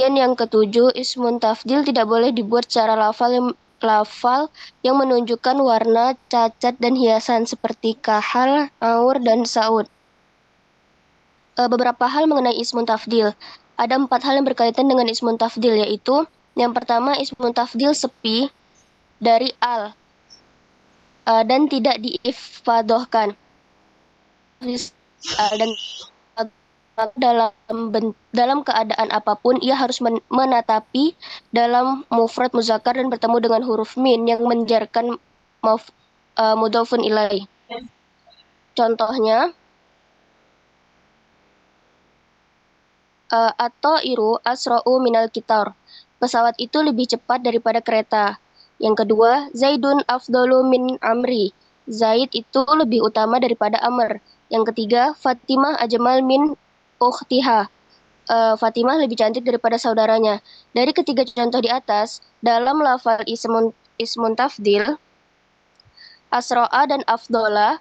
Kemudian yang ketujuh, ismun tafdil tidak boleh dibuat secara lafal yang menunjukkan warna, cacat, dan hiasan seperti kahal, aur, dan saud. Beberapa hal mengenai ismun tafdil. Ada 4 hal yang berkaitan dengan ismun tafdil, yaitu yang pertama, ismun tafdil sepi dari al dan tidak diifadohkan. Dan dalam dalam keadaan apapun ia harus menatapi dalam mufrad muzakkar dan bertemu dengan huruf min yang menjarkan mudhofun ilaih. Contohnya, atau iru asra'u minal kitar. Pesawat itu lebih cepat daripada kereta. Yang kedua, Zaidun afdolu min Amri. Zaid itu lebih utama daripada Amr. Yang ketiga, Fatimah ajmal min ukhtiha. Fatimah lebih cantik daripada saudaranya. Dari ketiga contoh di atas, dalam lafal ismun tafdil, asro'a dan afdola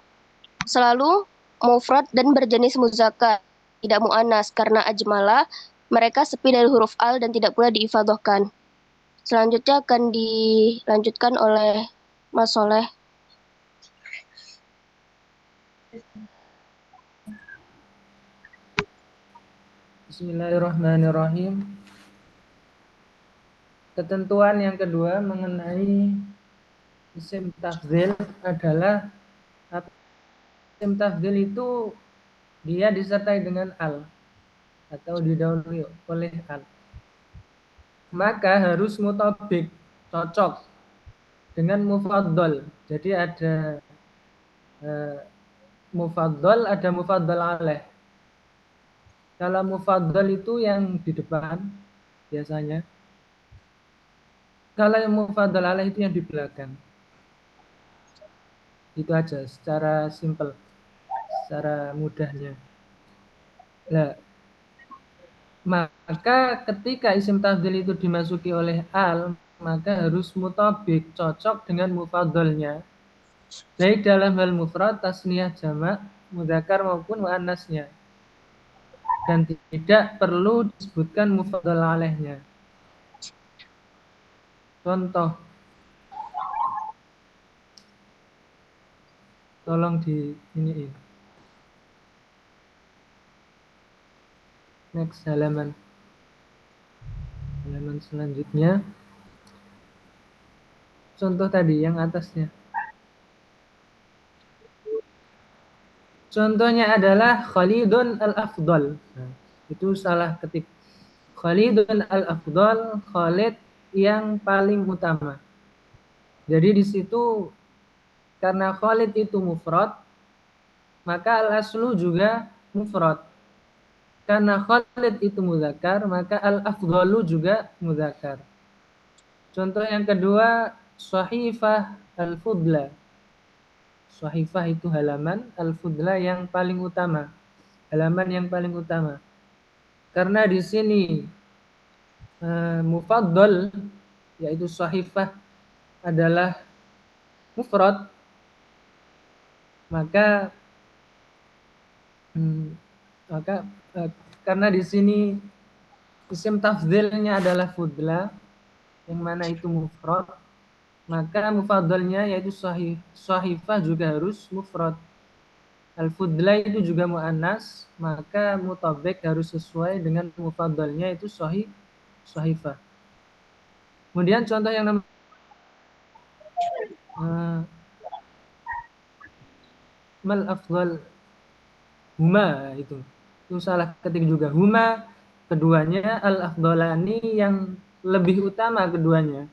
selalu mufrad dan berjenis muzakkar, tidak mu'annas, karena ajmala mereka sepi dari huruf al dan tidak pula diifadohkan. Selanjutnya akan dilanjutkan oleh Mas Soleh. Bismillahirrahmanirrahim. Ketentuan yang kedua mengenai isim tafdhil adalah isim tafdhil itu dia disertai dengan al atau didahului oleh al. Maka harus mutabik, cocok dengan mufaddal. Jadi ada mufaddal, ada mufaddal alaih. Kalau mufaddal itu yang di depan biasanya. Kalau yang mufaddal alaih itu yang di belakang. Itu aja secara simpel, secara mudahnya. Nah, maka ketika isim tafdhil itu dimasuki oleh al, maka harus mutabik, cocok dengan mufaddalnya. Baik dalam hal mufrad, tasniyah, jamak, mudzakkar maupun muannasnya. Dan tidak perlu disebutkan mufaddal alaihnya. Contoh, tolong di ini. Next halaman selanjutnya. Contoh tadi yang atasnya. Contohnya adalah Khalidun al-Afdal. Nah, itu salah ketik. Khalidun al-Afdal, Khalid yang paling utama. Jadi di situ karena Khalid itu mufrad, maka al-aslu juga mufrad. Karena Khalid itu muzakkar, maka al-afdalu juga muzakkar. Contoh yang kedua, Sahifah al-Fudla. Sahifah itu halaman, al-Fudla yang paling utama. Halaman yang paling utama. Karena di sini mufaddal yaitu sahifah adalah mufrad, maka karena di sini isim tafdhilnya adalah fudla yang mana itu mufrad, maka mufaddalnya yaitu sahifah juga harus mufrad. Al-fudla itu juga muannas, maka mutabik harus sesuai dengan mufaddalnya itu sahifah. Kemudian contoh yang nomor mal afdal huma itu salah ketik juga. Huma keduanya, al afdalani yang lebih utama keduanya.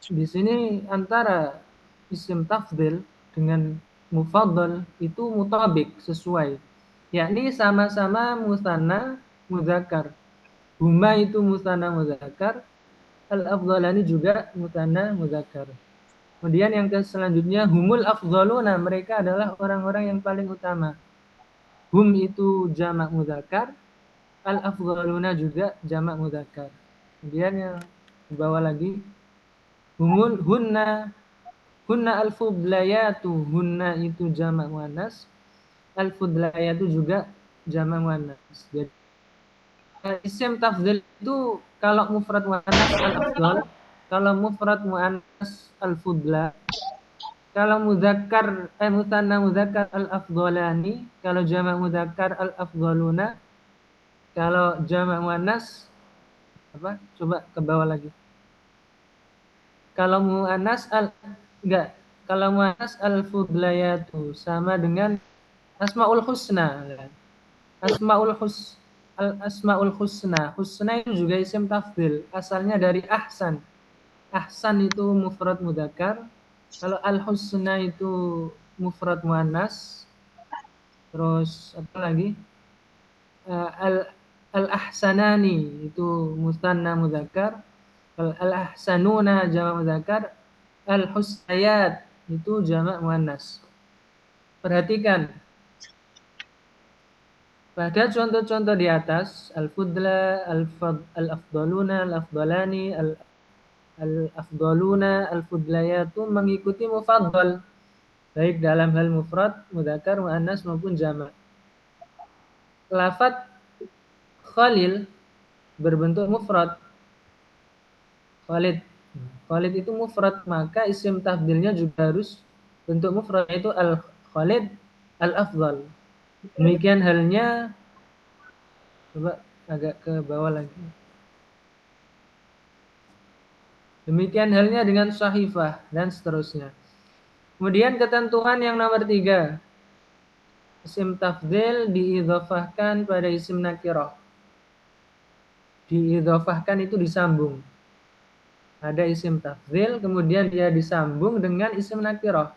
Di sini antara isim tafdil dengan mufaddal itu mutabik, sesuai, yakni sama-sama musanna muzakkar. Huma itu musanna muzakkar, al afdalani juga musanna muzakkar. Kemudian yang selanjutnya humul afdaluna, mereka adalah orang-orang yang paling utama. Hum itu jamak mudzakkar, al afdaluna juga jamak mudzakkar. Kemudian yang di bawah lagi hunna al fudlayatu, hunna itu jamak muannas, al fudlayatu juga jamak muannas. Jadi Isim tafdhil itu kalau mufrad muannas al-afdal, kalau mufrad muannas al-fudla, kalau musanna mudzakkar al-afdalani, kalau jamak mudzakkar al-afdaluna, kalau jamak muannas apa? Coba ke bawah lagi. Kalau muannas enggak, kalau muannas al-fudlayatu sama dengan asmaul husna. Asmaul hus al asmaul husna. Husna itu juga isim tafdhil, asalnya dari ahsan. Ahsan itu mufrad mudzakkar. Kalau al husna itu mufrad muannas. Terus apa lagi? Al al ahsanani itu musanna mudzakkar. Kalau al ahsanuna jamak mudzakkar, al husnayat itu jamak muannas. Perhatikan pada contoh-contoh di atas, al-fudla, al-afdaluna, al-afdalani, al-afdaluna, al-fudlayatu mengikuti mufaddal, baik dalam hal mufrad, mudzakkar, muannas maupun jamak. Lafaz Khalil berbentuk mufrad. Khalid. Khalid itu mufrad, maka isim tafdilnya juga harus bentuk mufrad, yaitu al-Khalid al-afdal. Demikian halnya, coba agak ke bawah lagi. Demikian halnya dengan sahifah dan seterusnya. Kemudian ketentuan yang nomor 3. Isim tafdhil diidhofahkan pada isim nakirah. Diidhofahkan itu disambung. Ada isim tafdhil, kemudian dia disambung dengan isim nakirah.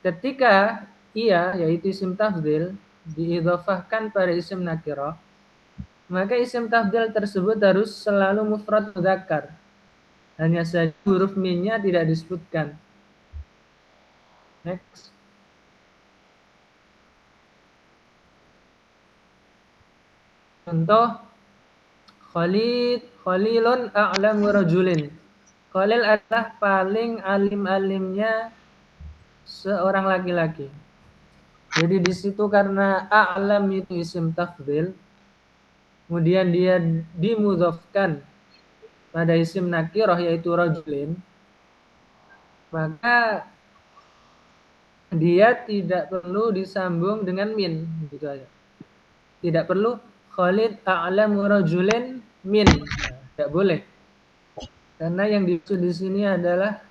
Ketika ia, yaitu isim tafdhil, diidhofahkan pada isim nakirah, maka isim tafdhil tersebut harus selalu mufrad mudzakkar. Hanya saja huruf min-nya tidak disebutkan. Next. Contoh Khalilun a'lamu rajulin. Khalil adalah paling alim-alimnya seorang laki-laki. Jadi di situ karena a'lam itu isim tafdhil, kemudian dia dimudhofkan pada isim nakirah yaitu rajulin, maka dia tidak perlu disambung dengan min, gitu aja. Tidak perlu Khalid a'lamu rajulin min. Nah, tidak boleh. Karena yang dimaksud di sini adalah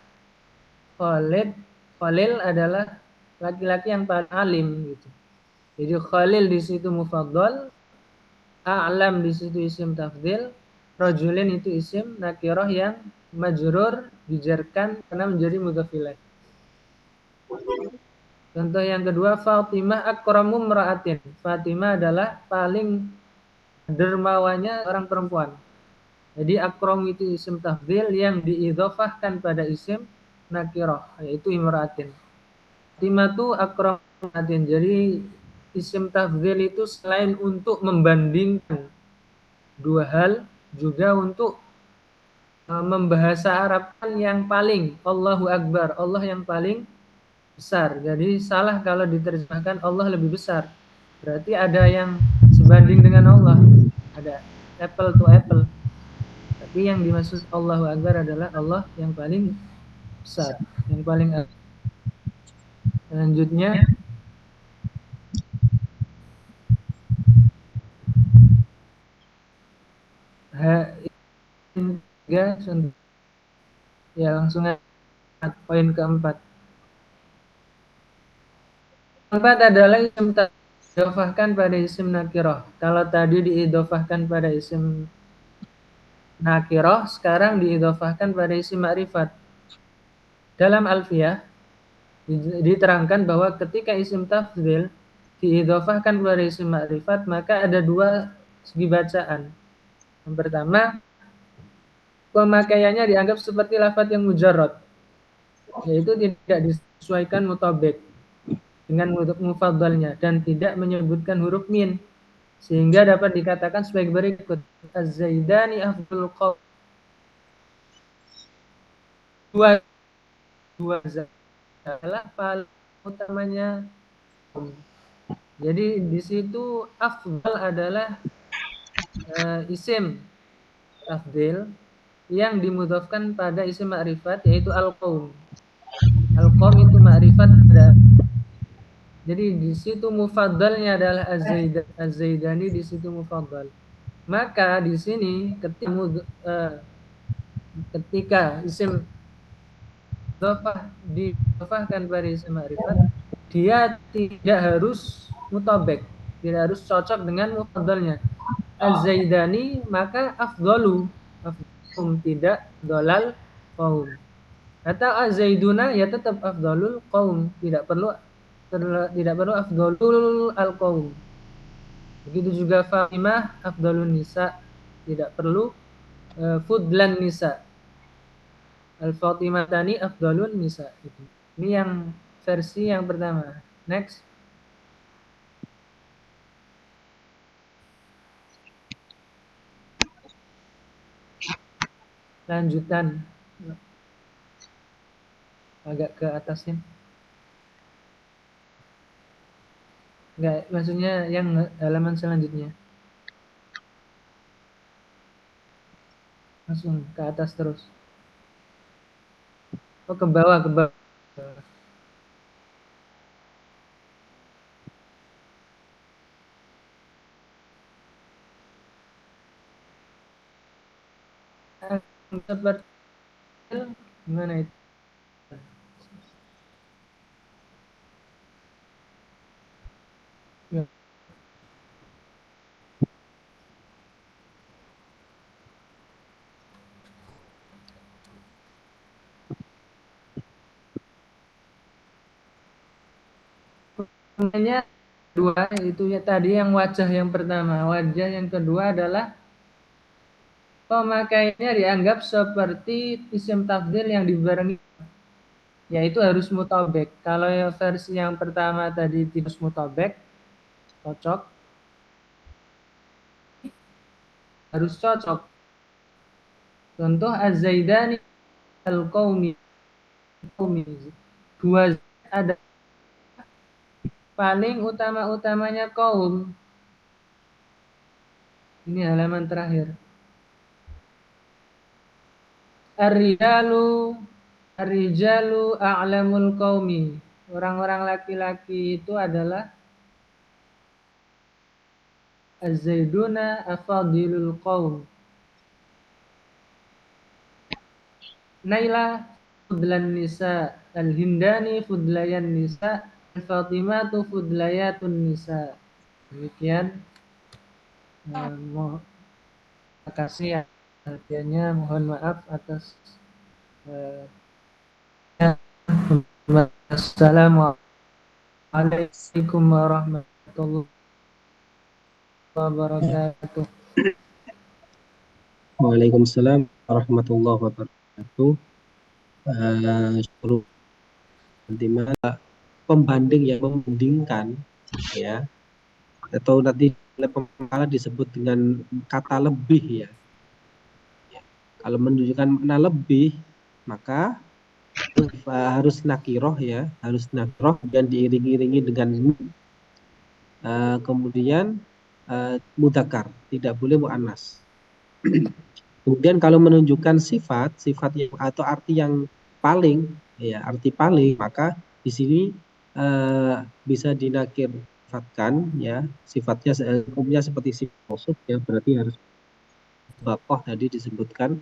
Khalil adalah laki-laki yang paling alim gitu. Jadi Khalil di situ mufaddal, a'lam di situ isim tafdhil, rajulin itu isim nakirah yang majrur dijarkan karena menjadi mudhaf ilaih. Contoh yang kedua, Fatimah akramu mra'atin. Fatimah adalah paling dermawannya orang perempuan. Jadi akram itu isim tafdhil yang diidhofahkan pada isim nakirah, yaitu imra'atin. Fatimatu akramatin. Jadi isim tafdhil itu selain untuk membandingkan dua hal, juga untuk membahasa Arabkan yang paling, Allahu Akbar, Allah yang paling besar. Jadi salah kalau diterjemahkan Allah lebih besar. Berarti ada yang sebanding dengan Allah. Ada apple to apple. Tapi yang dimaksud Allahu Akbar adalah Allah yang paling besar, yang paling agung. Selanjutnya ya langsung poin keempat. Keempat adalah isim diidhofahkan pada isim nakirah. Kalau tadi diidhofahkan pada isim nakirah, sekarang diidhofahkan pada isim ma'rifat. Dalam alfiyah diterangkan bahwa ketika isim tafdhil diidhofahkan pada isim ma'rifat, maka ada dua segi bacaan. Yang pertama, pemakaiannya dianggap seperti lafadz yang mujarrad, yaitu tidak disesuaikan mutabik dengan mufaddalnya dan tidak menyebutkan huruf min, sehingga dapat dikatakan sebagai berikut: Az-Zaidani afdhul qaum. Dua adalah paling utamanya. Jadi di situ afdal adalah isim tafdil yang dimudhofkan pada isim ma'rifat, yaitu al-qaum. Al-qaum itu ma'rifat. Jadi di situ mufaddalnya adalah az-zaidani, di situ mufaddal. Maka di sini ketika isim didhofahkan pada isim ma'rifat, dia tidak harus mutabek, tidak harus cocok dengan mufaddalnya. Az-zaidani maka afdalu tidak dolal qaum. Atau az-zaiduna ya tetap afdalul qaum, tidak perlu afdalul al-qaum. Begitu juga Fatimah afdalun nisa, tidak perlu fudlan nisa. Al-Fatimatani afdalun nisa. Ini yang versi yang pertama. Next. Lanjutan. Agak ke atasin. Enggak, maksudnya yang halaman selanjutnya. Langsung ke atas terus. Oh, ke bawah, ke bawah. Seperti gimana itu? Ya. Sebenarnya dua itu ya tadi yang wajah yang pertama. Wajah yang kedua adalah pemakaiannya dianggap seperti isim tafdil yang dibarengi, yaitu harus mutabek. Kalau yang versi yang pertama tadi tidak mutabek, cocok, harus cocok. Contoh az-zaidani al-qaumi. Dua ada paling utama-utamanya kaum. Ini halaman terakhir. Ar-rijalu a'lamul qaumi. Orang-orang laki-laki itu adalah az-zaiduna afadilul qaum. Naila fudlan nisa, al-hindani fudlayan nisa, al-fatimatu fudlayatun nisa. Demikian. Terima kasih ya perhatiannya, mohon maaf atas Assalamualaikum warahmatullahi wabarakatuh. Waalaikumsalam warahmatullahi wabarakatuh. Di mana pembanding yang membandingkan ya, atau nanti oleh pemakalah disebut dengan kata lebih ya. Kalau menunjukkan makna lebih, maka harus nakiroh ya, harus nakiroh dan diiringi-iringi dengan kemudian mudzakkar, tidak boleh muannas. Kemudian kalau menunjukkan sifat yang atau arti yang paling ya, arti paling, maka di sini bisa dinakirkan ya, sifatnya umumnya seperti sifat mausuf ya, berarti harus mutabakoh tadi disebutkan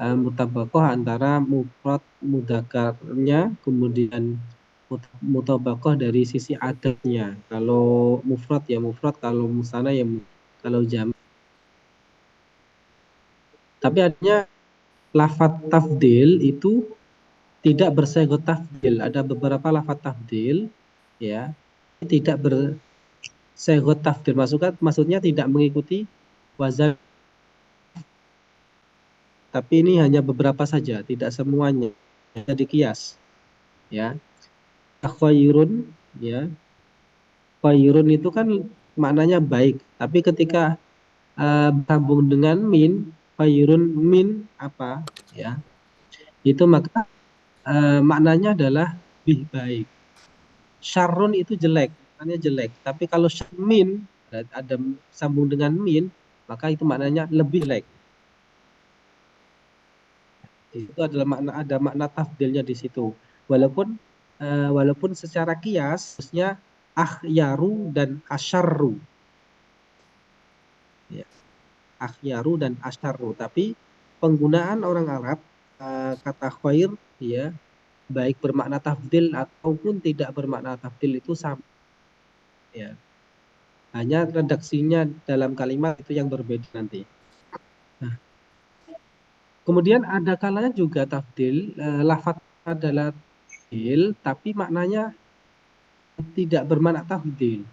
mutabakoh antara mufrad mudzakarnya, kemudian mutabakoh dari sisi adadnya. Kalau mufrad ya mufrad, kalau musanna ya kalau jam. Tapi adanya lafadz tafdil itu tidak bersegot tafdil. Ada beberapa lafadz tafdil ya tidak bersegot tafdil. Maksudnya tidak mengikuti wazan. Tapi ini hanya beberapa saja, tidak semuanya. Jadi kias. Ya. Khairun ya. Khairun itu kan maknanya baik, tapi ketika bersambung dengan min, khairun min apa ya? Itu maka maknanya adalah lebih baik. Syarrun itu jelek, maknanya jelek. Tapi kalau min ada sambung dengan min, maka itu maknanya lebih like. Itu adalah ada makna tafdilnya di situ. Walaupun secara kias harusnya akhyaru dan asyarru. Ya, akhyaru dan asyarru. Tapi penggunaan orang Arab kata khair ya, baik bermakna tafdil ataupun tidak bermakna tafdil itu sama. Ya. Hanya redaksinya dalam kalimat itu yang berbeda nanti. Nah, kemudian ada kalanya juga tafdil, lafaz adalah tafdil, tapi maknanya tidak bermakna tafdil.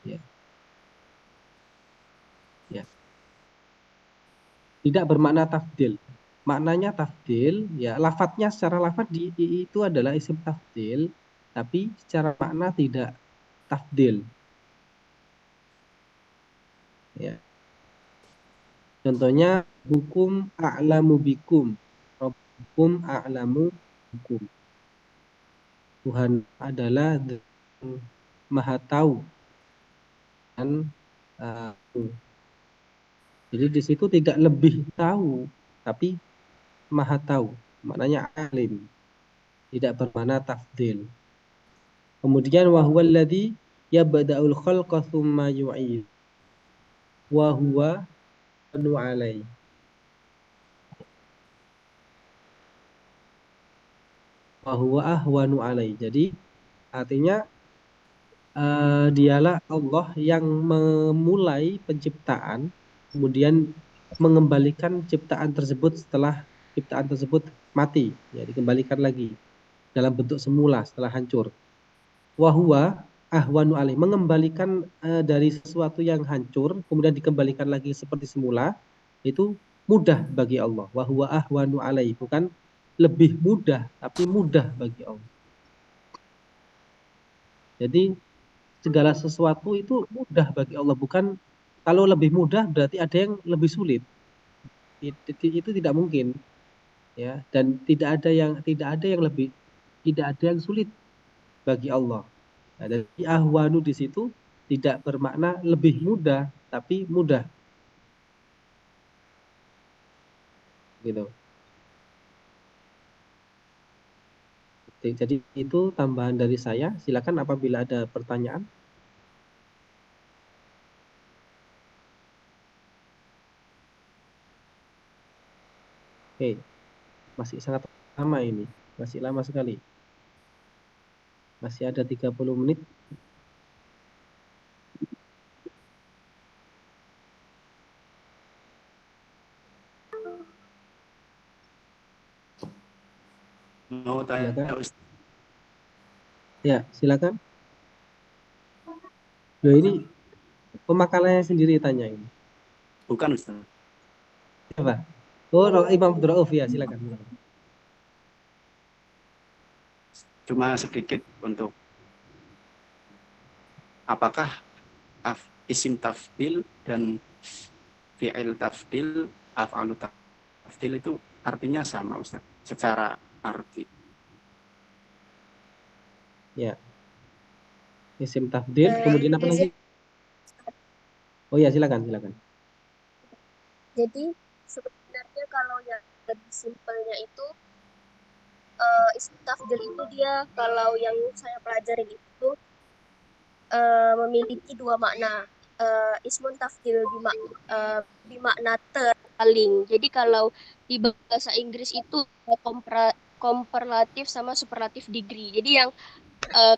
Ya. Ya. Tidak bermakna tafdil. Maknanya tafdil, ya lafadznya secara lafadz itu adalah isim tafdil, tapi secara makna tidak tafdil. Ya. Contohnya hukum a'lamu bikum. Rabbukum a'lamu bikum. Tuhan adalah yang maha tahu dan jadi di situ tidak lebih tahu, tapi maha tahu. Maknanya alim. Tidak bermakna tafdil. Kemudian wa huwa alladzi yabda'ul khalqa tsumma yu'id. Wa huwa anu alai. Wa huwa ahwanu alai. Jadi artinya dialah Allah yang memulai penciptaan, kemudian mengembalikan ciptaan tersebut setelah ciptaan tersebut mati, ya dikembalikan lagi dalam bentuk semula setelah hancur. Wahwa ahwanu alaih, mengembalikan dari sesuatu yang hancur kemudian dikembalikan lagi seperti semula, itu mudah bagi Allah. Wahwa ahwanu alaih, bukan lebih mudah, tapi mudah bagi Allah. Jadi segala sesuatu itu mudah bagi Allah, bukan kalau lebih mudah berarti ada yang lebih sulit. Itu tidak mungkin, ya. Dan tidak ada yang sulit bagi Allah. Nah, dari ahwanu di situ tidak bermakna lebih mudah, tapi mudah. Gitu. Jadi itu tambahan dari saya. Silakan apabila ada pertanyaan. Oke, masih sangat lama ini. Masih lama sekali. Masih ada 30 menit. Mau tanya, Ustaz. Ya, silakan. Loh, ini pemakalannya sendiri tanya ini. Bukan, Ustaz. Apa? Oh, Imam Abdul Rauf, ya, silakan. Cuma sedikit untuk apakah isim tafdil dan fi'il tafdil, af'alu tafdil itu artinya sama, Ustaz, secara arti. Ya. Isim tafdil, kemudian apa lagi? Oh ya, silakan. Jadi sebenarnya kalau yang lebih simpelnya itu isim tafdil itu dia kalau yang saya pelajari itu memiliki dua makna. Ismun tafdil bimakna terpaling. Jadi kalau di bahasa Inggris itu komparatif sama superlatif degree. Jadi yang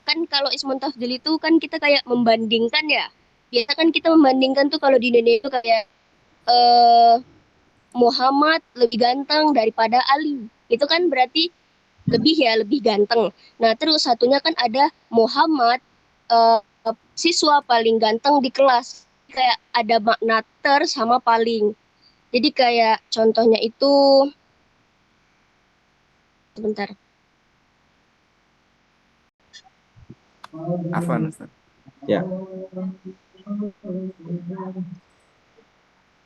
kan kalau ismun tafdil itu kan kita kayak membandingkan ya. Biasa kan kita membandingkan tuh kalau di Indonesia itu kayak Muhammad lebih ganteng daripada Ali. Itu kan berarti lebih ganteng. Nah, terus satunya kan ada Muhammad uh, siswa paling ganteng di kelas. Kayak ada makna ter sama paling. Jadi kayak contohnya itu sebentar. Afwan, Ustaz. Ya.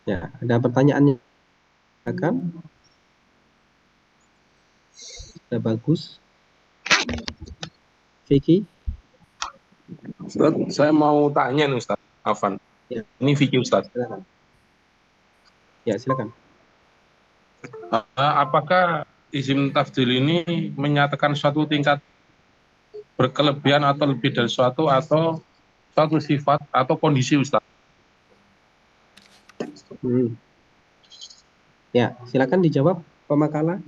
Ya, ada pertanyaannya kan? Sudah bagus. Vicky? Ustaz, saya mau tanya nih Ustaz Afan. Ini fikih Ustaz. Silakan. Ya, silakan. Apakah isim tafdil ini menyatakan suatu tingkat berkelebihan atau lebih dari suatu atau suatu sifat atau kondisi Ustaz? Ya, silakan dijawab pemakala.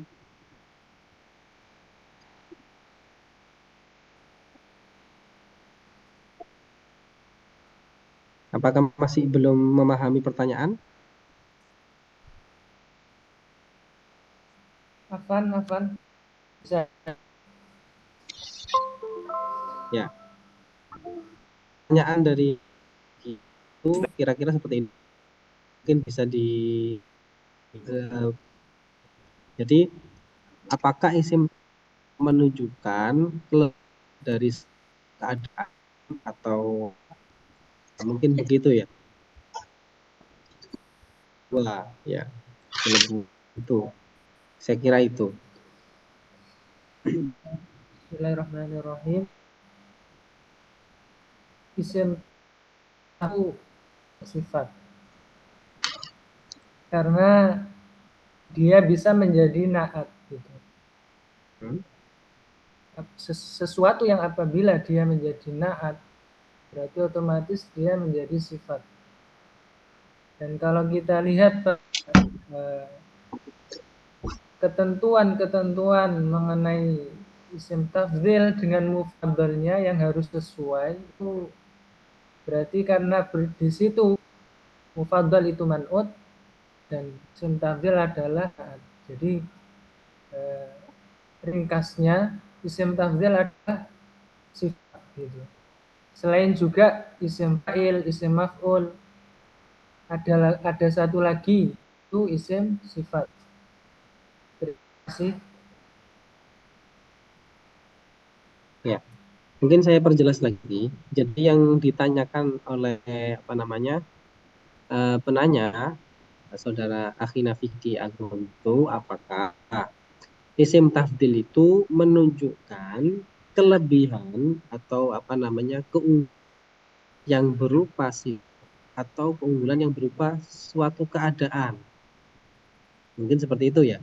Apakah masih belum memahami pertanyaan? Afan. Bisa. Ya. Pertanyaan dari itu kira-kira seperti ini. Mungkin bisa jadi apakah isim menunjukkan dari keadaan atau mungkin begitu ya? Wah, ya. Itu. Saya kira itu. Bismillahirrahmanirrahim. Isim tahu sifat. Karena dia bisa menjadi naat gitu. Sesuatu yang apabila dia menjadi naat, berarti otomatis dia menjadi sifat. Dan kalau kita lihat ketentuan-ketentuan mengenai isim tafdhil dengan mufadhalnya yang harus sesuai, itu berarti karena di situ mufadhal itu man'ut dan isim tafdhil adalah naat. Jadi ringkasnya isim tafdhil adalah sifat gitu. Selain juga isim fa'il, isim maf'ul, ada satu lagi itu isim sifat. Terima kasih. Ya, mungkin saya perjelas lagi. Jadi yang ditanyakan oleh penanya, saudara Akhina Fikri Agung itu, apakah isim tafdil itu menunjukkan kelebihan atau keunggulan yang berupa sifat atau keunggulan yang berupa suatu keadaan. Mungkin seperti itu ya.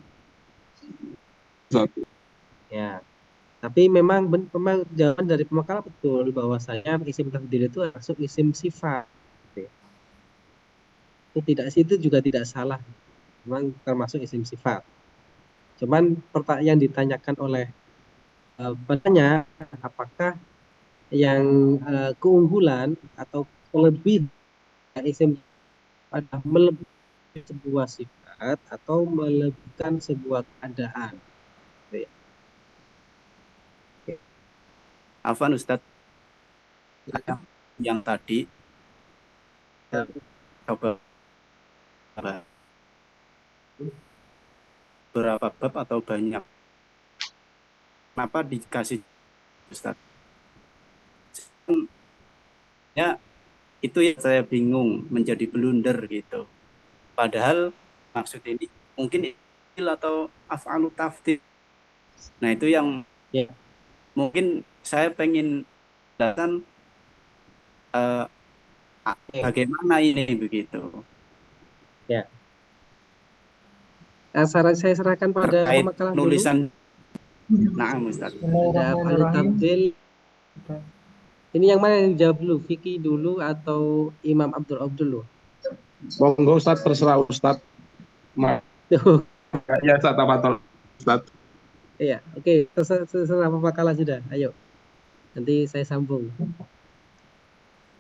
Ya. Tapi memang jawaban dari pemakala betul bahwasanya isim tafdil itu masuk isim sifat. Itu juga tidak salah. Memang termasuk isim sifat. Cuman pertanyaan yang ditanyakan oleh penanya, apakah yang keunggulan atau kelebihan isim adalah melebihi sebuah sifat atau melebihkan sebuah keadaan. Afwan Ustadz, yang tadi coba berapa bab atau banyak? Kenapa dikasih Ustadz? Ya, itu yang saya bingung, menjadi blunder gitu. Padahal maksud ini mungkin atau af'alu tafdil. Nah, itu yang mungkin saya pengen datang bagaimana ini begitu. Ya. Saya serahkan pada pemakala nulisan dulu. Naam Ustaz. Ada af'alu tafdil. Ini yang mana yang jawab dulu? Fikri dulu atau Imam Abdul dulu? Monggo Ustaz, terserah Ustaz. Ya, Ustaz. Iya, oke. Terserah pemakala sudah. Ayo. Nanti saya sambung.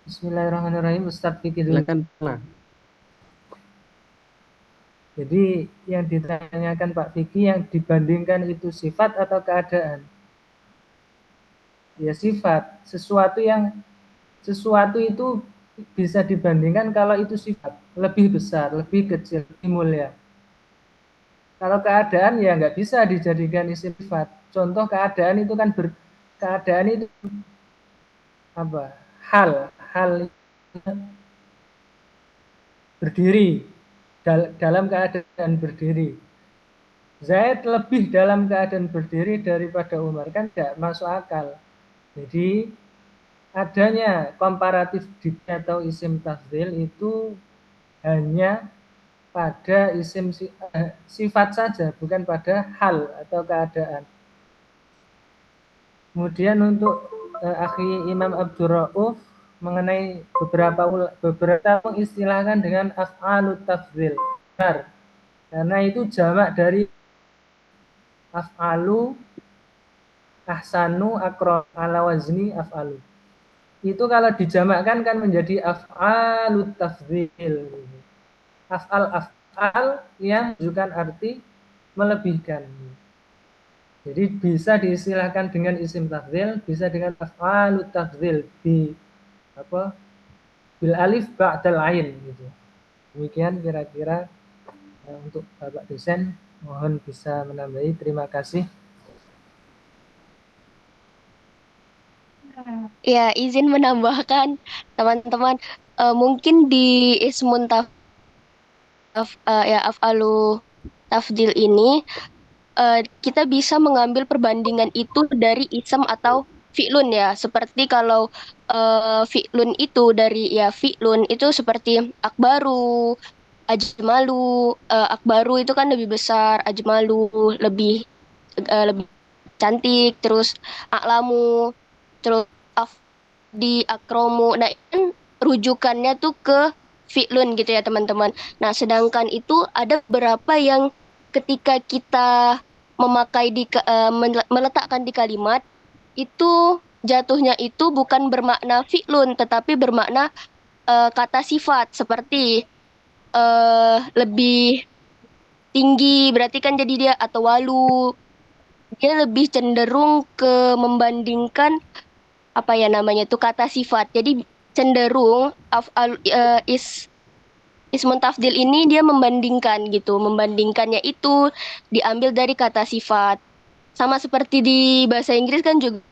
Bismillahirrahmanirrahim. Ustaz Fikri dulu. Silakan. Jadi yang ditanyakan Pak Fikri, yang dibandingkan itu sifat atau keadaan? Ya sifat. Sesuatu itu bisa dibandingkan kalau itu sifat. Lebih besar, lebih kecil, lebih mulia. Kalau keadaan ya nggak bisa dijadikan isim sifat. Contoh keadaan itu kan keadaan itu apa? Hal berdiri, dalam keadaan berdiri. Zaid lebih dalam keadaan berdiri daripada Umar, kan tidak masuk akal. Jadi adanya komparatif degree atau isim tafdhil itu hanya pada sifat saja, bukan pada hal atau keadaan. Kemudian untuk akhi Imam Abdur Rauf mengenai beberapa mengistilahkan dengan af'alut tafdhil. Benar. Karena itu jamak dari af'alu, ahsanu, akram, ala wazni af'alu. Itu kalau dijamakkan kan menjadi af'alut tafdhil. Af'al yang menunjukkan arti melebihkan. Jadi bisa diistilahkan dengan isim tafdhil, bisa dengan af'alut tafdhil bil alif ba'dal ain gitu. Demikian kira-kira untuk Bapak dosen, mohon bisa menambahi. Terima kasih. Ya, izin menambahkan teman-teman, mungkin di ismun af'alu tafdil ini kita bisa mengambil perbandingan itu dari isem atau fi'lun ya. Seperti kalau fi'lun itu dari ya fi'lun itu seperti akbaru, ajmalu. Akbaru itu kan lebih besar, ajmalu lebih cantik, terus aklamu, terus di akromu. Nah, ini kan rujukannya tuh ke fi'lun gitu ya teman-teman. Nah, sedangkan itu ada beberapa yang ketika kita meletakkan di kalimat itu jatuhnya itu bukan bermakna fi'lun tetapi bermakna kata sifat seperti lebih tinggi, berarti kan jadi dia atau walu, dia lebih cenderung ke membandingkan apa ya namanya itu kata sifat. Jadi cenderung ismun tafdil ini dia membandingkan gitu. Membandingkannya itu diambil dari kata sifat. Sama seperti di bahasa Inggris kan juga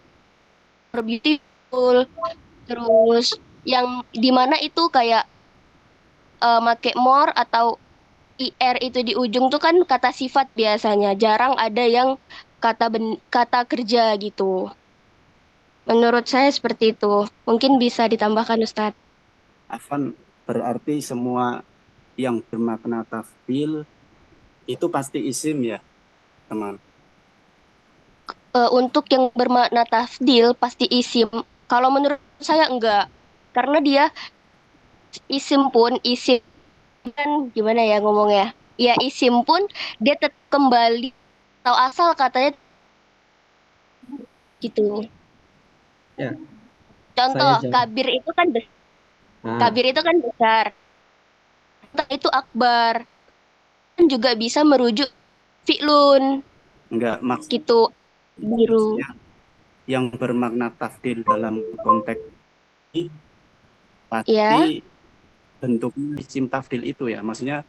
beautiful. Terus yang dimana itu kayak make more atau ir itu di ujung tuh kan kata sifat biasanya. Jarang ada yang kata kerja gitu. Menurut saya seperti itu. Mungkin bisa ditambahkan Ustadz. Afan, berarti semua yang bermakna tafdil itu pasti isim ya, teman? Untuk yang bermakna tafdil pasti isim. Kalau menurut saya enggak. Karena dia isim kan gimana ya ngomongnya? Ya isim pun dia tetap kembali atau asal katanya gitu. Ya, Contoh saya jawab. kabir Nah, itu kan besar. Itu akbar kan juga bisa merujuk fi'lun Enggak, gitu. Biru. maksudnya yang bermakna tafdil dalam konteks ini pasti Ya, bentuknya isim tafdil itu ya, maksudnya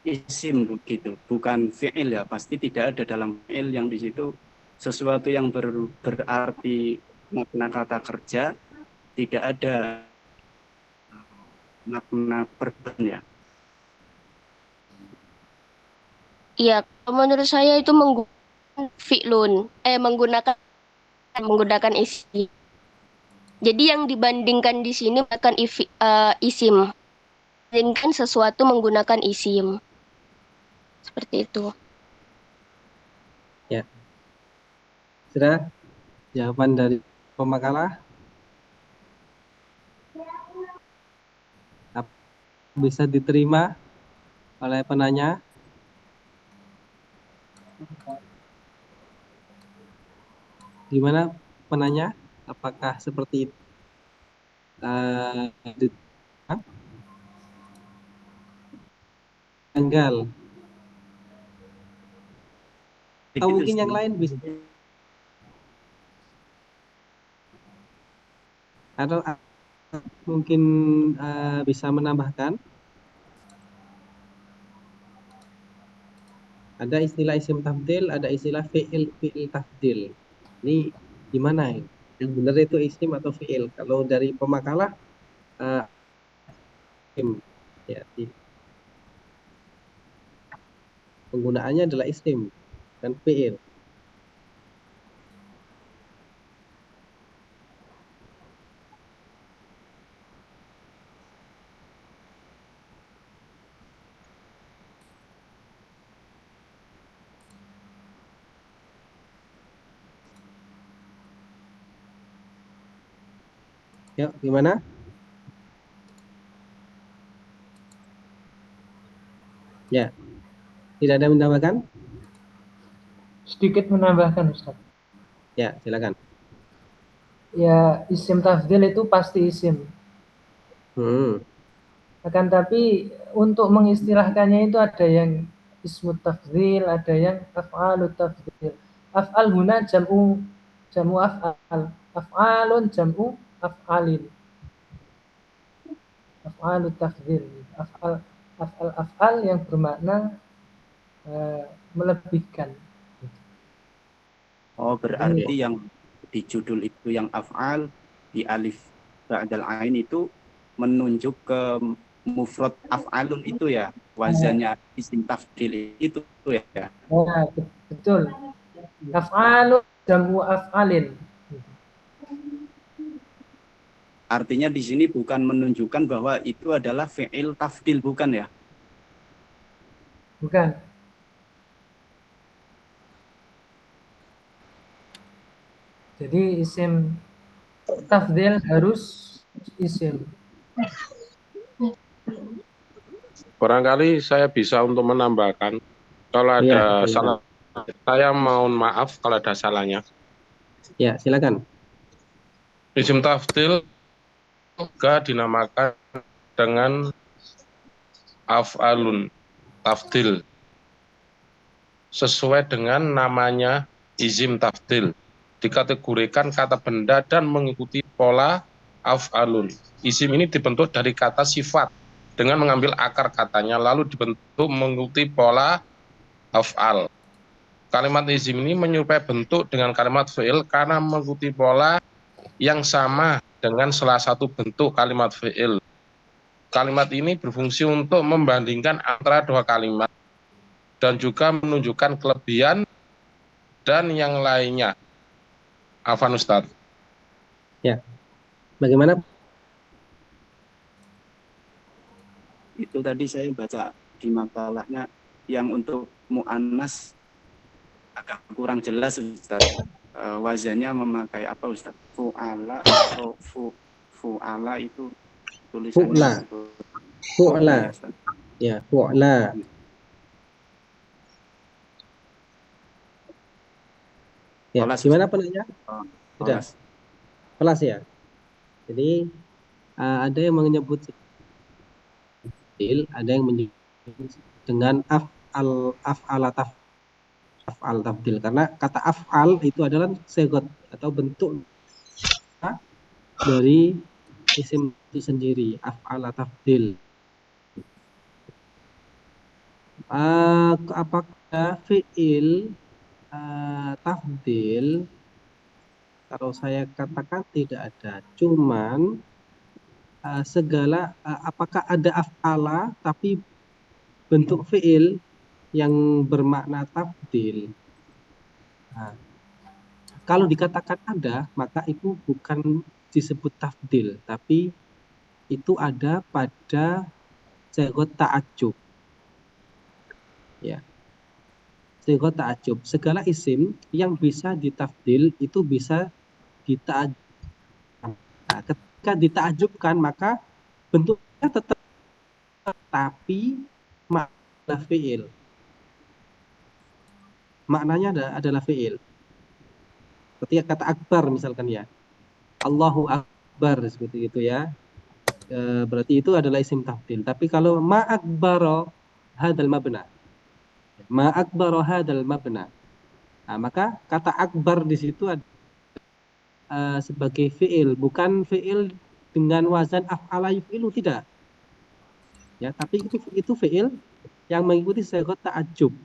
isim begitu, bukan fi'il ya, pasti tidak ada dalam fi'il yang di situ sesuatu yang berarti makna kata kerja, tidak ada makna perban ya. iya. Menurut saya itu menggunakan fi'lun, menggunakan isi. Jadi yang dibandingkan di sini bukan isim, bandingkan sesuatu menggunakan isim. Seperti itu. ya. Sudah jawaban dari pemakalah bisa diterima oleh penanya. Gimana penanya? Apakah seperti itu? Tanggal atau mungkin yang lain bisa atau mungkin bisa menambahkan. Ada istilah isim tafdil, ada istilah fi'il tafdil. Ini gimana ya? Yang benar itu isim atau fi'il? Kalau dari pemakalah isim, ya, penggunaannya adalah isim dan fi'il. Yuk, gimana? Ya, tidak ada yang menambahkan? Sedikit menambahkan Ustaz. Ya, silakan. Ya, isim tafdil itu pasti isim. Hmm. Akan tapi untuk mengistilahkannya itu ada yang ismut tafdil, ada yang af'alut tafdil. Af'al huna jamu af'al. Af'alun jamu af'alin. Af'alut tafdil. Af'al yang bermakna melebihkan. Oh, Jadi berarti yang di judul itu yang af'al di alif ba'dal ain itu menunjuk ke mufrad af'alun itu ya, wazannya isim tafdil itu ya. ya, betul. Af'alun jamu af'alin. Artinya di sini bukan menunjukkan bahwa itu adalah fi'il tafdil, bukan ya? Bukan. Jadi isim tafdil harus isim. Barangkali saya bisa untuk menambahkan, kalau Ya, ada silakan. salah, saya mohon maaf kalau ada salahnya. Ya, silakan. Isim tafdil juga dinamakan dengan af'alun tafdil, sesuai dengan namanya isim tafdil. Dikategorikan kata benda dan mengikuti pola af'alun. Isim ini dibentuk dari kata sifat dengan mengambil akar katanya, lalu dibentuk mengikuti pola af'al. Kalimat isim ini menyerupai bentuk dengan kalimat fi'il karena mengikuti pola yang sama dengan salah satu bentuk kalimat fi'il. Kalimat ini berfungsi untuk membandingkan antara dua kalimat dan juga menunjukkan kelebihan dan yang lainnya. Afan Ustadz. Ya, bagaimana? Itu tadi saya baca di makalahnya yang untuk mu'annas agak kurang jelas Ustaz. Wazannya memakai apa Ustaz? Fu'ala atau fu'ala itu tulisannya Fu'la. untuk Fu'la. ya Ustaz. Ya, fu'la. Ya, Polas, gimana Ustaz. penanya? Oh, Sudah, polas. kelas ya. Jadi ada yang menyebut tafdil, ada yang menyebut dengan af'al tafdil, karena kata af'al itu adalah segot atau bentuk dari isim itu sendiri, af'al tafdil. Apakah fi'il tafdil? Kalau saya katakan tidak ada, cuman apakah ada af'ala tapi bentuk fi'il yang bermakna tafdil? Nah, kalau dikatakan ada, maka itu bukan disebut tafdil, tapi itu ada pada sighah ta'ajjub. Ya, sighah ta'ajjub. Segala isim yang bisa ditafdil itu bisa dita'ajjubkan. Nah, ketika dita'ajjubkan maka bentuknya tetap, tapi makna fi'il. Maknanya adalah fi'il. Ketika kata akbar misalkan ya, Allahu akbar seperti itu ya. Berarti itu adalah isim tafdil. Tapi kalau ma akbaro hadal mabna. Ma akbaro hadal mabna. Nah, maka kata akbar di situ sebagai fi'il, bukan fi'il dengan wazan af'ala yuf'ilu, tidak. Ya, tapi itu fi'il yang mengikuti sighah ta'ajjub.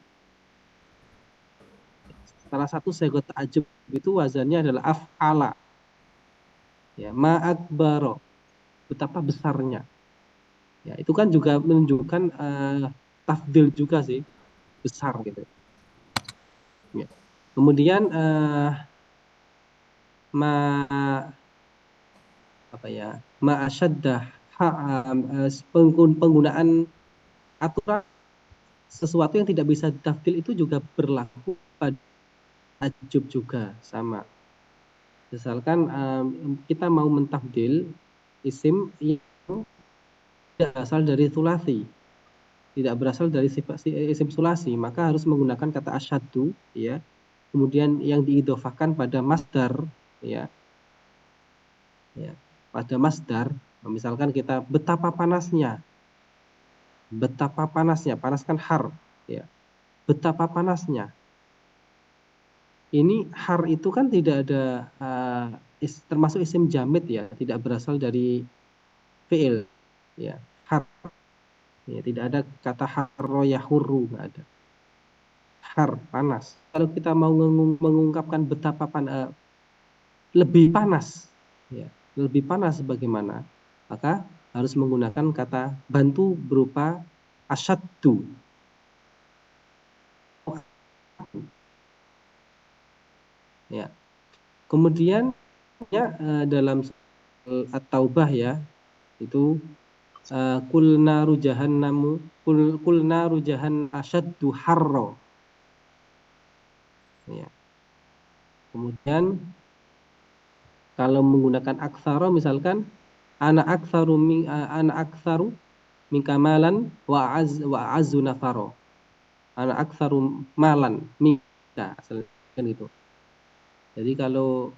Salah satu sighah ta'ajjub itu wazannya adalah af'ala. Ya, ma akbaro, betapa besarnya. Ya, itu kan juga menunjukkan tafdil juga sih, besar gitu. Ya. Kemudian ma asyaddah penggunaan aturan sesuatu yang tidak bisa ditafdil itu juga berlaku pada ta'ajjub juga sama. Misalkan kita mau mentafdil isim yang tidak berasal dari sulasi, tidak berasal dari sifat isim sulasi, maka harus menggunakan kata asyaddu, ya. Kemudian yang diidhofahkan pada masdar, ya, pada masdar, misalkan kita betapa panasnya, panas kan har, ya, betapa panasnya. Ini har itu kan tidak ada termasuk isim jamid, ya, tidak berasal dari fi'il, ya, har, ya, tidak ada kata harro yahurru, nggak ada. Har, panas. Kalau kita mau mengungkapkan betapa lebih panas, ya, lebih panas bagaimana, maka harus menggunakan kata bantu berupa asyaddu. Ya. Kemudian ya, dalam At-Taubah, ya, itu kul naru jahannamu kul naru jahan asyaddu harro, ya. Kemudian kalau menggunakan aksaro, misalkan ana aksaru mingkamalan wa azu nafaro, ana aksaru malan minka, kan gitu. Jadi kalau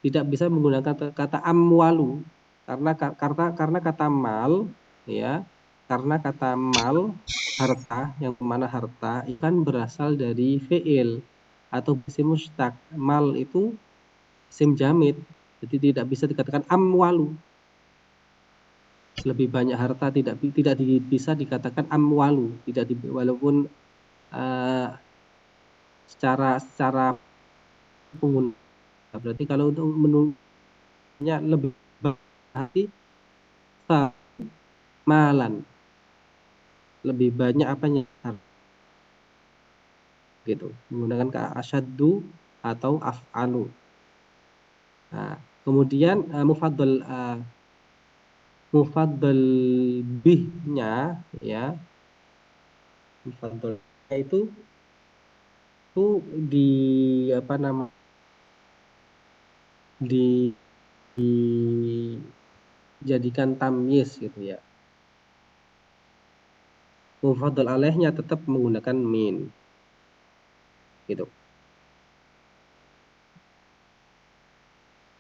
tidak bisa menggunakan kata amwalu, karena kata mal, ya, karena kata mal, harta, yang mana harta kan berasal dari fi'il atau isim mustaq. Mal itu isim jamid, jadi tidak bisa dikatakan amwalu. Lebih banyak harta tidak bisa dikatakan amwalu, walaupun secara penggunaan. Berarti kalau untuk menunya lebih berarti malan, lebih banyak apanya, gitu, menggunakan kata asyaddu atau af'alu. Nah, kemudian mufaddal bihnya, ya, mufaddal itu di apa nama dijadikan tamyiz, gitu, ya. Mufaddal alaihnya tetap menggunakan min, gitu.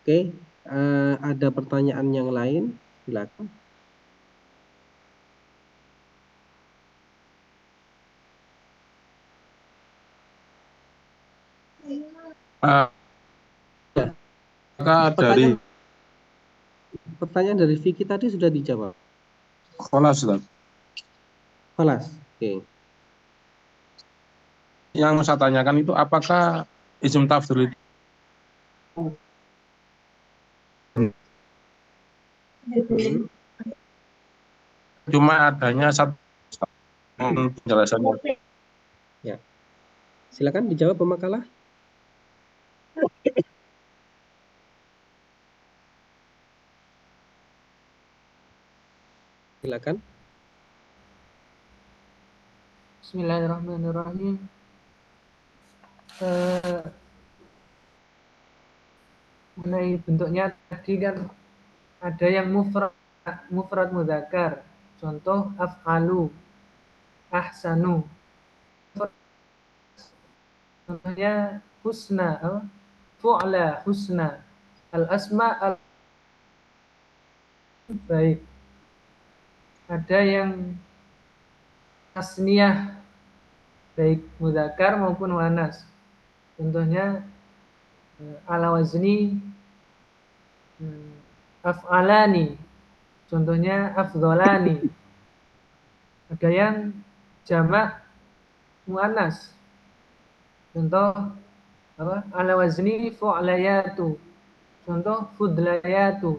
Oke, ada pertanyaan yang lain? Silakan. Dari Pertanyaan dari Vicky tadi sudah dijawab. Kholas, Ustaz. Kelas. Oke. Yang saya tanyakan itu apakah isim tafdhil itu cuma adanya satu penjelasannya? Ya. Silakan dijawab pemakalah. Silakan. Bismillahirrahmanirrahim. Mengenai bentuknya tadi kan ada yang mufrad mudzakkar, contoh af'alu, ahsanu. Contohnya husna, fu'la husna, al asma al baik. Ada yang tasniyah, baik mudzakkar maupun muannas. Contohnya ala wazni af'alani, contohnya afdolani. Ada yang jamak muannas, contoh apa, ala wazni fu'layatu, contoh fudlayatu.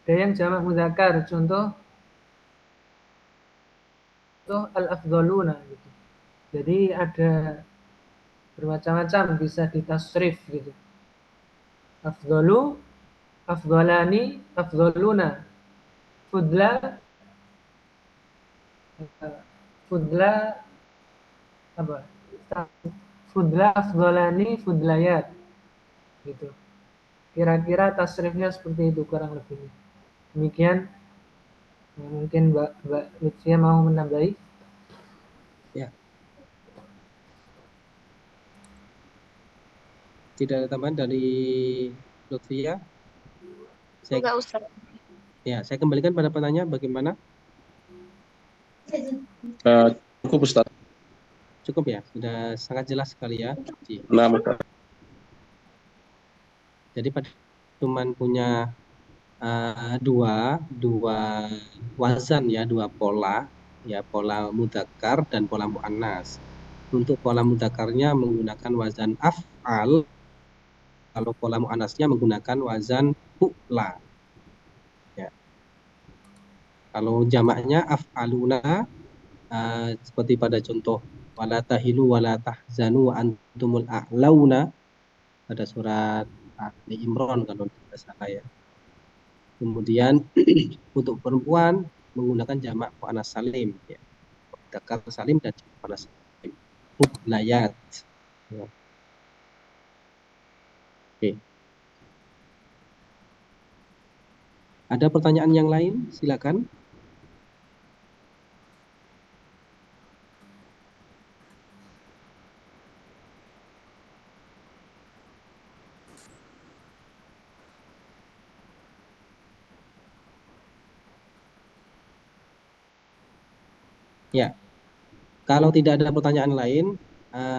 Ada yang jamak mudzakkar, contoh al-afdoluna, gitu. Jadi ada bermacam-macam, bisa ditasrif, gitu. Afdolu, afdolani, afdoluna. Fudla apa? Fudla, afdolani, fudlayat, gitu. Kira-kira tasrifnya seperti itu kurang lebih. Demikian. Mungkin Mbak Lutfia mau menambahi? Ya. Tidak ada tambahan dari Lutfia? Enggak, Ustaz. Ya, saya kembalikan pada penanya bagaimana? Cukup Ustaz. Cukup ya, sudah sangat jelas sekali ya. Nah, Ustaz. Jadi pada cuman punya dua wazan ya, dua pola ya, pola mudzakkar dan pola muannas. Untuk pola mudzakarnya menggunakan wazan af'al, kalau pola muannasnya menggunakan wazan fu'la. Ya. Kalau jamaknya af'aluna, seperti pada contoh wala tahilu wala tahzanu wa antumul a'launa pada surat Ali Imran kalau tidak salah ya. Kemudian untuk perempuan menggunakan jamak muannas salim ya. Dzakar salim dan jamak muannas salim. Layat. Ya. Oke. Ada pertanyaan yang lain? Silakan. Ya, kalau tidak ada pertanyaan lain,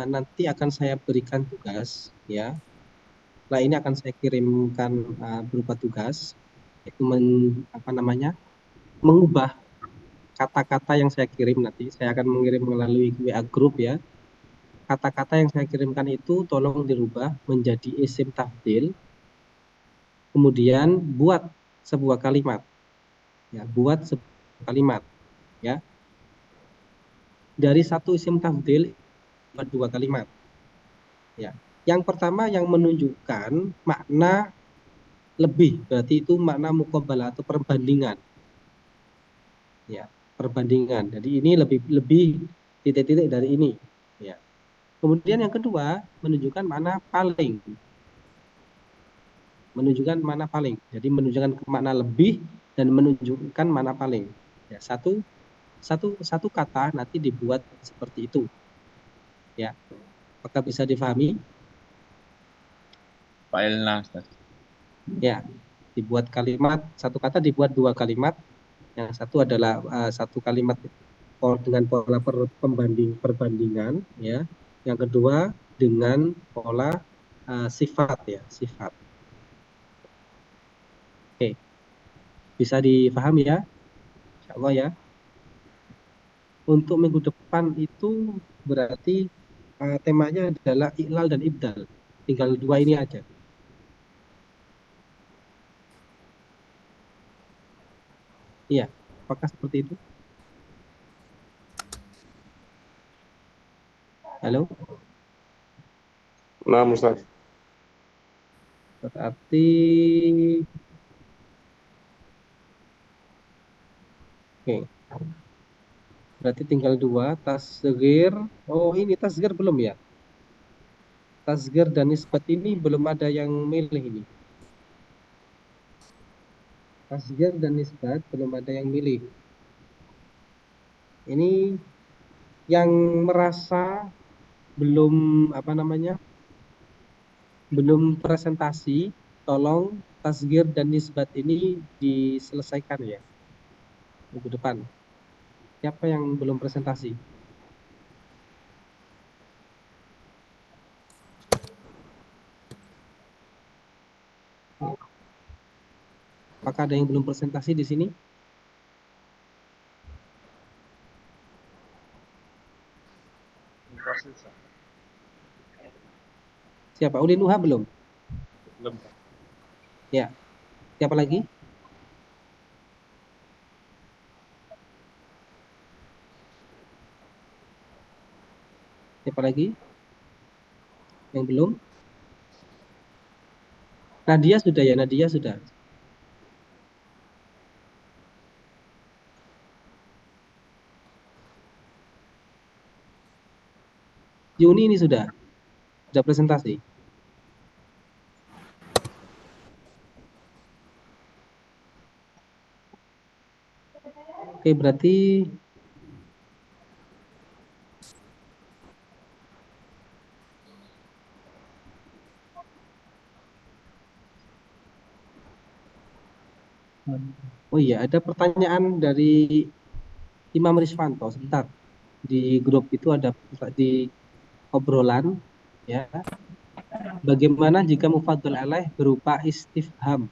nanti akan saya berikan tugas, ya. Nah, ini akan saya kirimkan berupa tugas, yaitu mengubah kata-kata yang saya kirim nanti. Saya akan mengirim melalui WA group ya. Kata-kata yang saya kirimkan itu tolong dirubah menjadi isim tafdil, kemudian buat sebuah kalimat, ya, buat sebuah kalimat, ya. Dari satu isim tafdil buat dua kalimat. Ya. Yang pertama yang menunjukkan makna lebih, berarti itu makna muqabalah atau perbandingan. Ya, perbandingan. Jadi ini lebih titik-titik dari ini. Ya. Kemudian yang kedua menunjukkan makna paling. Menunjukkan makna paling. Jadi menunjukkan makna lebih dan menunjukkan makna paling. Ya, satu kata nanti dibuat seperti itu. Ya. Apakah bisa difahami? Fa'ilna, Ustaz. Ya, dibuat kalimat, satu kata dibuat dua kalimat. Yang satu adalah satu kalimat dengan pola perbandingan, ya. Yang kedua dengan pola sifat, ya, sifat. Oke, bisa difahami ya, Insya Allah ya. Untuk minggu depan itu berarti temanya adalah iklal dan ibdal. Tinggal dua ini aja. Iya, apakah seperti itu? Halo? Nah, Ustaz. Berarti oke. Berarti tinggal dua, tasghir. Oh, ini tasghir belum ya? Tasghir dan nisbat ini belum ada yang milih ini. Tasghir dan nisbat belum ada yang milih. Ini yang merasa belum belum presentasi, tolong tasghir dan nisbat ini diselesaikan ya minggu depan. Siapa yang belum presentasi? Apakah ada yang belum presentasi di sini? Siapa? Udin Nuha belum? Belum. Ya. Siapa lagi? Siapa lagi? Yang belum? Nadia sudah ya, Nadia sudah. Juni ini sudah presentasi. Oke, berarti oh iya, ada pertanyaan dari Imam Riswanto. Sebentar, di grup itu ada di obrolan ya. Bagaimana jika mufadhal alaih berupa istifham?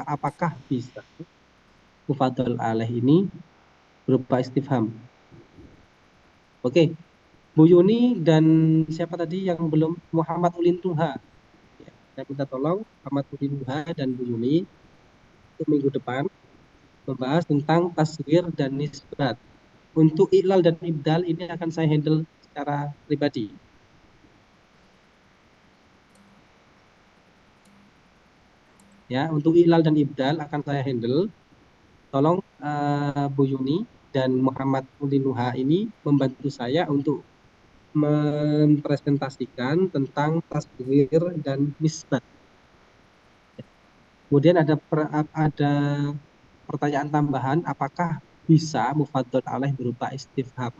Apakah bisa mufadhal alaih ini berupa istifham? Oke, Bu Yuni dan siapa tadi yang belum? Muhammad Ulin Tuha. Ya, saya minta tolong Muhammad Ulin Tuha dan Bu Yuni untuk minggu depan membahas tentang tasghir dan nisbat. Untuk iklal dan ibdal ini akan saya handle secara pribadi. Ya, untuk iklal dan ibdal akan saya handle. Tolong Bu Yuni dan Muhammad Ulinuha ini membantu saya untuk mempresentasikan tentang tasghir dan nisbat. Kemudian ada pertanyaan tambahan, apakah bisa mufadhal alaih berupa istifham?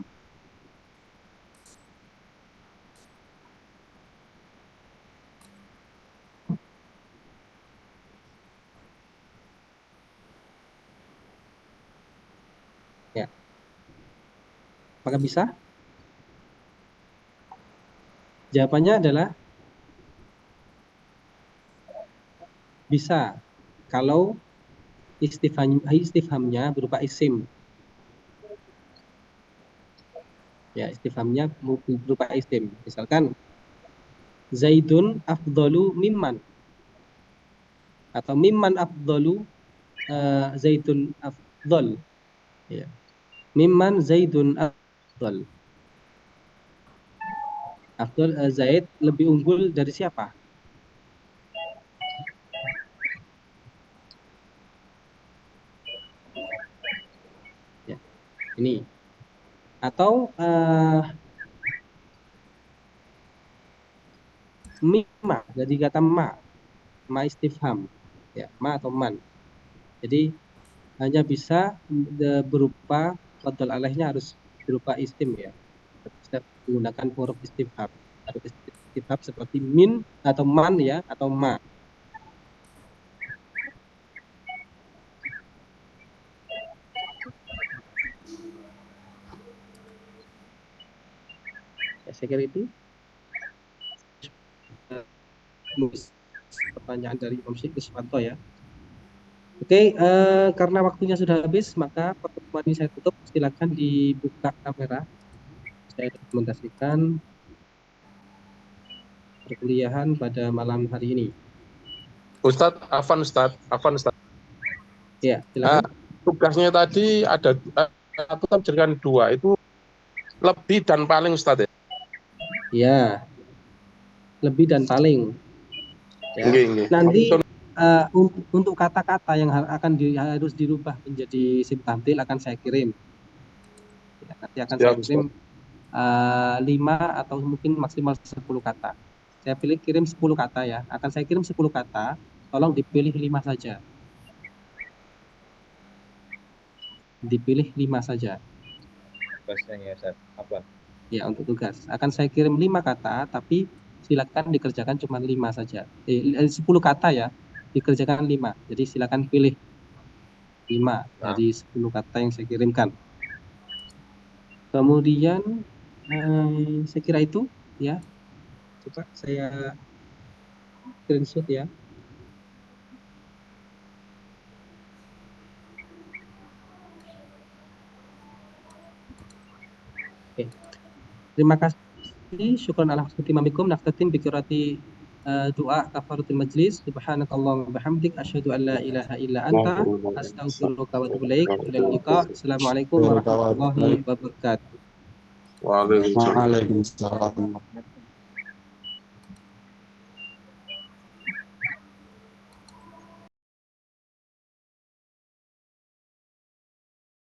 Ya. Apakah bisa? Jawabannya adalah bisa kalau istifhamnya berupa isim. Ya, istifhamnya berupa isim. Misalkan Zaidun afdalu mimman, atau mimman afdalu Zaidun afdal. Ya. Mimman Zaidun afdal. Afdal Zaid lebih unggul dari siapa? Ya. Ini. Atau mimma, jadi kata ma istifham. Ya, ma atau man. Jadi hanya bisa berupa fadl alaihnya harus berupa istim ya. Bisa menggunakan huruf istifham. Huruf istifham seperti min atau man ya, atau ma. Ya, saya kira itu pertanyaan dari Om Syed Riswanto ya. Oke, karena waktunya sudah habis, maka pertemuan ini saya tutup. Silakan dibuka kamera. Saya dokumentasikan perkuliahan pada malam hari ini. Ustadz, Afan Ustadz. Ya, silakan. Tugasnya tadi ada satu jadikan dua, itu lebih dan paling Ustadz ya? Ya, lebih dan paling. Ya. Nggih. Nanti untuk kata-kata yang harus dirubah menjadi isim tamthil akan saya kirim. Ya, nanti akan saya kirim 5 atau mungkin maksimal 10 kata. Saya kirim 10 kata ya. Akan saya kirim 10 kata. Tolong dipilih 5 saja. Dipilih 5 saja. Tugasnya Ustaz, apa? Ya, untuk tugas. Akan saya kirim 5 kata, tapi silakan dikerjakan cuma 5 saja. 10 kata ya. Dikerjakan 5. Jadi silakan pilih 5 dari 10 kata yang saya kirimkan. Kemudian saya kira itu ya. Coba saya screenshot ya. Oke. Terima kasih. Syukran ala husni timamikum. Naftatim bikirati doa kafaratul majlis. Subhanakallahumma bihamdik asyhadu an la ilaha illa anta astaghfiruka wa atubu ilaik. Assalamualaikum warahmatullahi wabarakatuh. Waalaikumsalam.